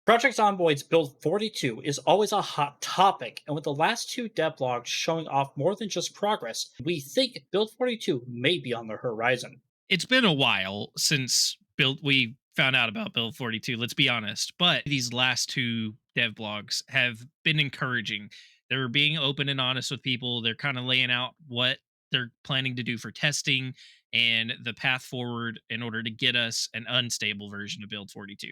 Project Zomboid's Build 42 is always a hot topic, and with the last two devlogs showing off more than just progress, we think Build 42 may be on the horizon. It's been a while since build we found out about build 42, let's be honest, but these last two dev blogs have been encouraging. They're being open and honest with people. They're kind of laying out what they're planning to do for testing and the path forward in order to get us an unstable version of build 42.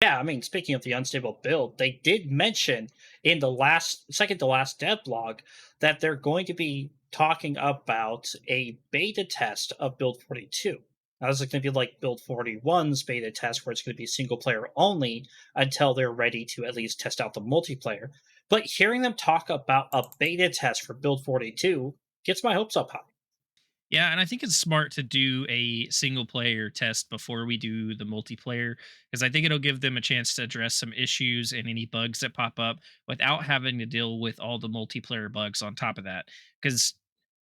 Yeah, I mean, speaking of the unstable build, they did mention in the last second to last devlog that they're going to be talking about a beta test of Build 42. Now, this is going to be like Build 41's beta test, where it's going to be single player only until they're ready to at least test out the multiplayer. But hearing them talk about a beta test for Build 42 gets my hopes up high. Yeah, and I think it's smart to do a single player test before we do the multiplayer because I think it'll give them a chance to address some issues and any bugs that pop up without having to deal with all the multiplayer bugs on top of that. Because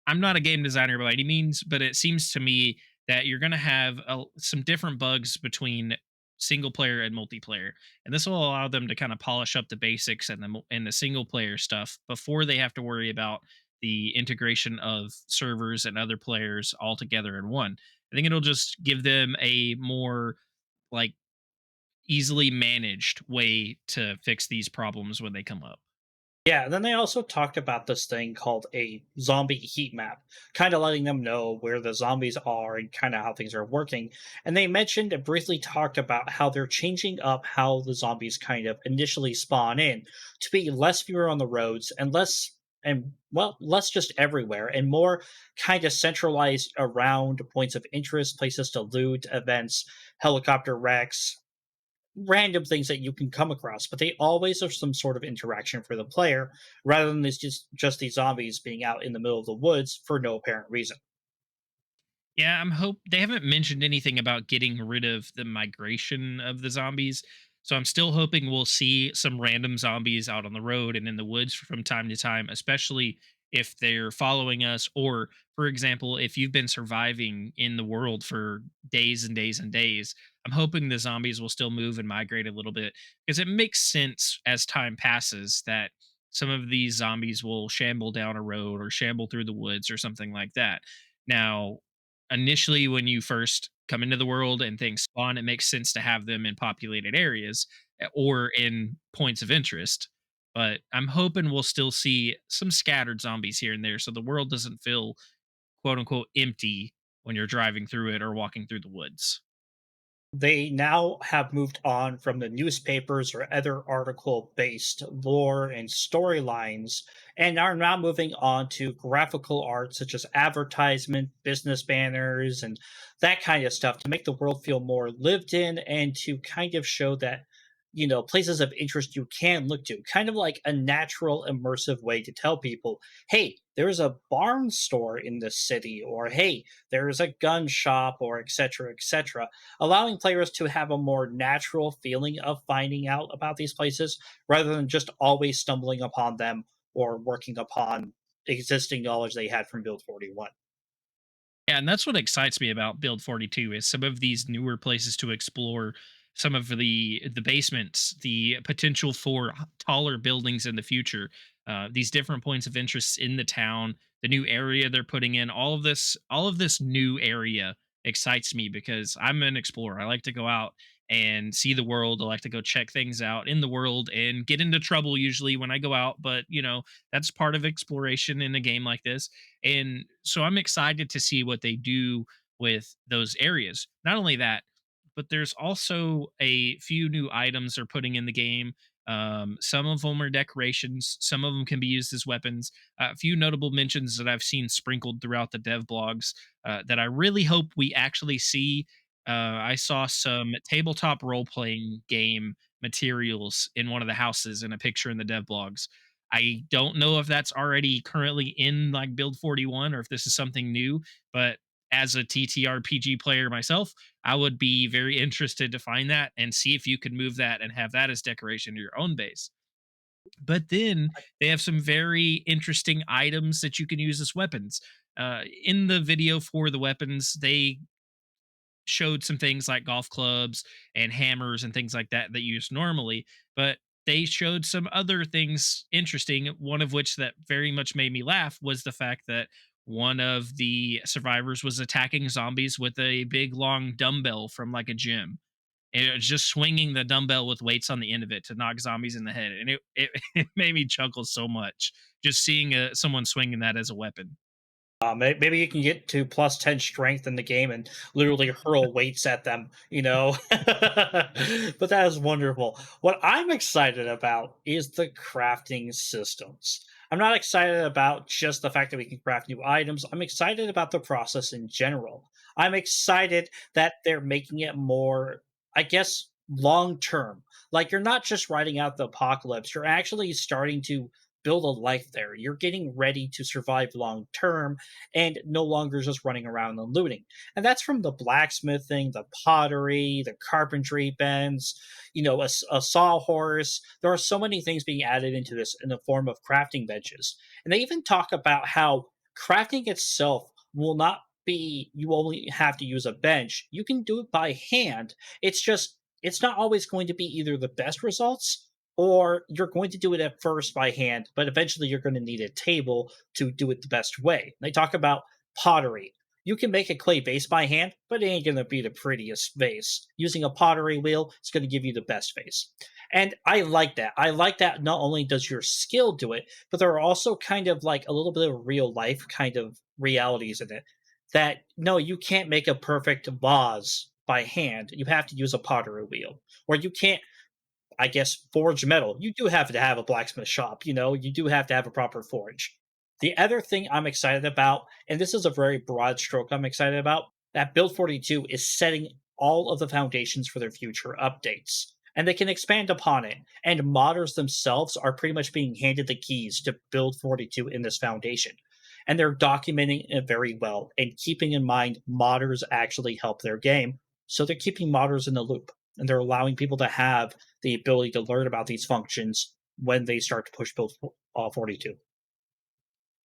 I'm not a game designer by any means, but it seems to me that you're going to have some different bugs between single player and multiplayer, and this will allow them to kind of polish up the basics and the single player stuff before they have to worry about the integration of servers and other players all together in one. I think it'll just give them a more like easily managed way to fix these problems when they come up. Yeah, and then they also talked about this thing called a zombie heat map, kind of letting them know where the zombies are and kind of how things are working. And they mentioned and briefly talked about how they're changing up how the zombies kind of initially spawn in to be less fewer on the roads and less just everywhere and more kind of centralized around points of interest, places to loot, events, helicopter wrecks, random things that you can come across, but they always have some sort of interaction for the player, rather than this just these zombies being out in the middle of the woods for no apparent reason. Yeah, I'm hope they haven't mentioned anything about getting rid of the migration of the zombies. So I'm still hoping we'll see some random zombies out on the road and in the woods from time to time, especially if they're following us or for example, if you've been surviving in the world for days and days and days, I'm hoping the zombies will still move and migrate a little bit because it makes sense as time passes that some of these zombies will shamble down a road or shamble through the woods or something like that. Now, initially when you first come into the world and things spawn, it makes sense to have them in populated areas or in points of interest. But I'm hoping we'll still see some scattered zombies here and there so the world doesn't feel quote unquote empty when you're driving through it or walking through the woods. They now have moved on from the newspapers or other article based lore and storylines and are now moving on to graphical art such as advertisement, business banners, and that kind of stuff to make the world feel more lived in and to kind of show that, places of interest you can look to, kind of like a natural, immersive way to tell people, hey, there's a barn store in this city, or hey, there's a gun shop, or etc., etc., allowing players to have a more natural feeling of finding out about these places rather than just always stumbling upon them or working upon existing knowledge they had from Build 41. Yeah, and that's what excites me about Build 42 is some of these newer places to explore, some of the basements, the potential for taller buildings in the future, these different points of interest in the town, the new area they're putting in, all of this new area excites me because I'm an explorer. I like to go out and see the world. I like to go check things out in the world and get into trouble usually when I go out, but that's part of exploration in a game like this, and so I'm excited to see what they do with those areas. Not only that, but there's also a few new items they're putting in the game. Some of them are decorations, some of them can be used as weapons. A few notable mentions that I've seen sprinkled throughout the dev blogs that I really hope we actually see. I saw some tabletop role playing game materials in one of the houses in a picture in the dev blogs. I don't know if that's already currently in like build 41 or if this is something new, but as a TTRPG player myself, I would be very interested to find that and see if you could move that and have that as decoration to your own base. But then they have some very interesting items that you can use as weapons. In the video for the weapons, they showed some things like golf clubs and hammers and things like that that you use normally, but they showed some other things interesting. One of which that very much made me laugh was the fact that one of the survivors was attacking zombies with a big long dumbbell from like a gym. And it was just swinging the dumbbell with weights on the end of it to knock zombies in the head, and it made me chuckle so much just seeing someone swinging that as a weapon. Maybe you can get to plus 10 strength in the game and literally hurl weights at them, you know? But that is wonderful. What I'm excited about is the crafting systems. I'm not excited about just the fact that we can craft new items. I'm excited about the process in general. I'm excited that they're making it more, I guess, long term. Like you're not just writing out the apocalypse, you're actually starting to build a life there. You're getting ready to survive long term and no longer just running around and looting. And that's from the blacksmithing, the pottery, the carpentry bends, a sawhorse. There are so many things being added into this in the form of crafting benches. And they even talk about how crafting itself will not be, you only have to use a bench. You can do it by hand. It's just, it's not always going to be either the best results or you're going to do it at first by hand, but eventually you're going to need a table to do it the best way. They talk about pottery. You can make a clay vase by hand, but it ain't going to be the prettiest vase. Using a pottery wheel is going to give you the best vase. And I like that. I like that not only does your skill do it, but there are also kind of like a little bit of real life kind of realities in it. That no, you can't make a perfect vase by hand. You have to use a pottery wheel. Or you can't, I guess, forge metal. You do have to have a blacksmith shop, you do have to have a proper forge. The other thing I'm excited about, and this is a very broad stroke I'm excited about, that Build 42 is setting all of the foundations for their future updates. And they can expand upon it. And modders themselves are pretty much being handed the keys to Build 42 in this foundation. And they're documenting it very well and keeping in mind modders actually help their game. So they're keeping modders in the loop and they're allowing people to have the ability to learn about these functions when they start to push build 42.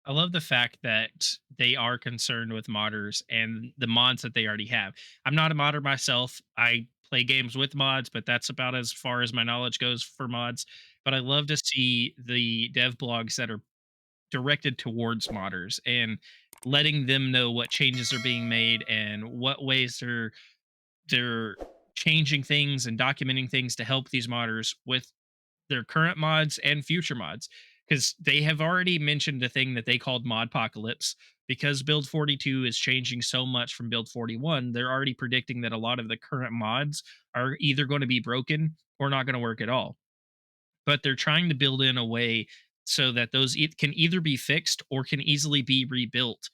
I love the fact that they are concerned with modders and the mods that they already have. I'm not a modder myself. I play games with mods, but that's about as far as my knowledge goes for mods. But I love to see the dev blogs that are directed towards modders and letting them know what changes are being made and what ways they're changing things and documenting things to help these modders with their current mods and future mods, because they have already mentioned a thing that they called mod apocalypse. Because build 42 is changing so much from build 41, they're already predicting that a lot of the current mods are either going to be broken or not going to work at all. But they're trying to build in a way so that those can either be fixed or can easily be rebuilt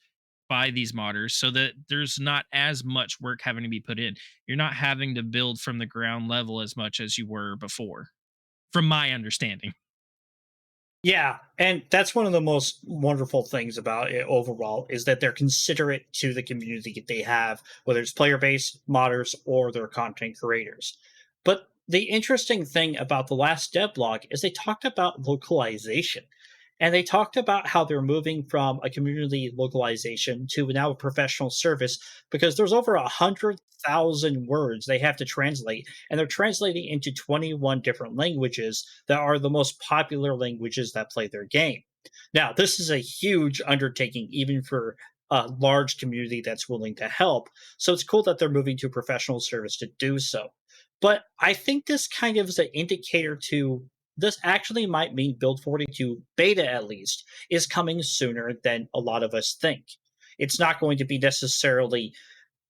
by these modders, so that there's not as much work having to be put in. You're not having to build from the ground level as much as you were before, from my understanding. Yeah, and that's one of the most wonderful things about it overall is that they're considerate to the community that they have, whether it's player base, modders, or their content creators. But the interesting thing about the last devlog is they talked about localization. And they talked about how they're moving from a community localization to now a professional service because there's over 100,000 words they have to translate, and they're translating into 21 different languages that are the most popular languages that play their game. Now, this is a huge undertaking, even for a large community that's willing to help. So it's cool that they're moving to professional service to do so. But I think this kind of is an indicator to this actually might mean Build 42 beta, at least, is coming sooner than a lot of us think. It's not going to be necessarily,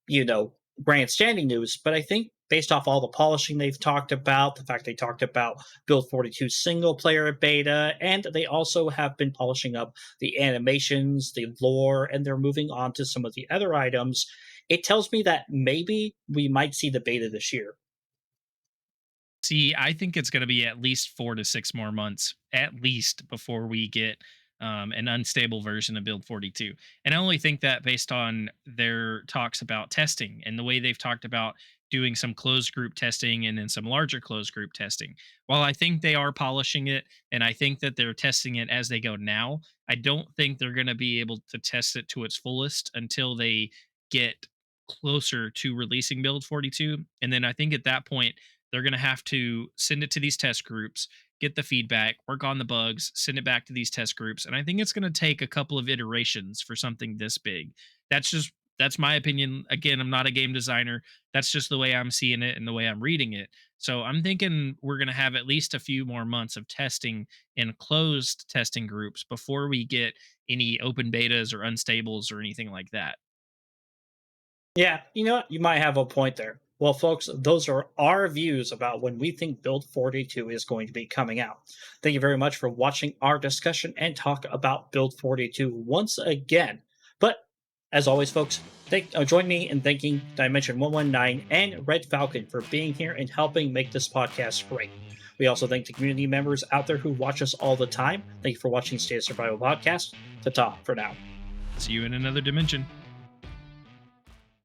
you know, grandstanding news, but I think based off all the polishing they've talked about, the fact they talked about Build 42 single player beta, and they also have been polishing up the animations, the lore, and they're moving on to some of the other items. It tells me that maybe we might see the beta this year. See, I think it's going to be at least 4 to 6 more months, at least, before we get an unstable version of Build 42. And I only think that based on their talks about testing and the way they've talked about doing some closed group testing and then some larger closed group testing. While I think they are polishing it and I think that they're testing it as they go now, I don't think they're going to be able to test it to its fullest until they get closer to releasing build 42. And then I think at that point they're going to have to send it to these test groups, get the feedback, work on the bugs, send it back to these test groups. And I think it's going to take a couple of iterations for something this big. That's my opinion. Again, I'm not a game designer. That's just the way I'm seeing it and the way I'm reading it. So I'm thinking we're going to have at least a few more months of testing in closed testing groups before we get any open betas or unstables or anything like that. Yeah, you know what? You might have a point there. Well, folks, those are our views about when we think Build 42 is going to be coming out. Thank you very much for watching our discussion and talk about Build 42 once again. But as always, folks, join me in thanking Dimension 119 and Red Falcon for being here and helping make this podcast great. We also thank the community members out there who watch us all the time. Thank you for watching State of Survival Podcast. Ta-ta for now. See you in another dimension.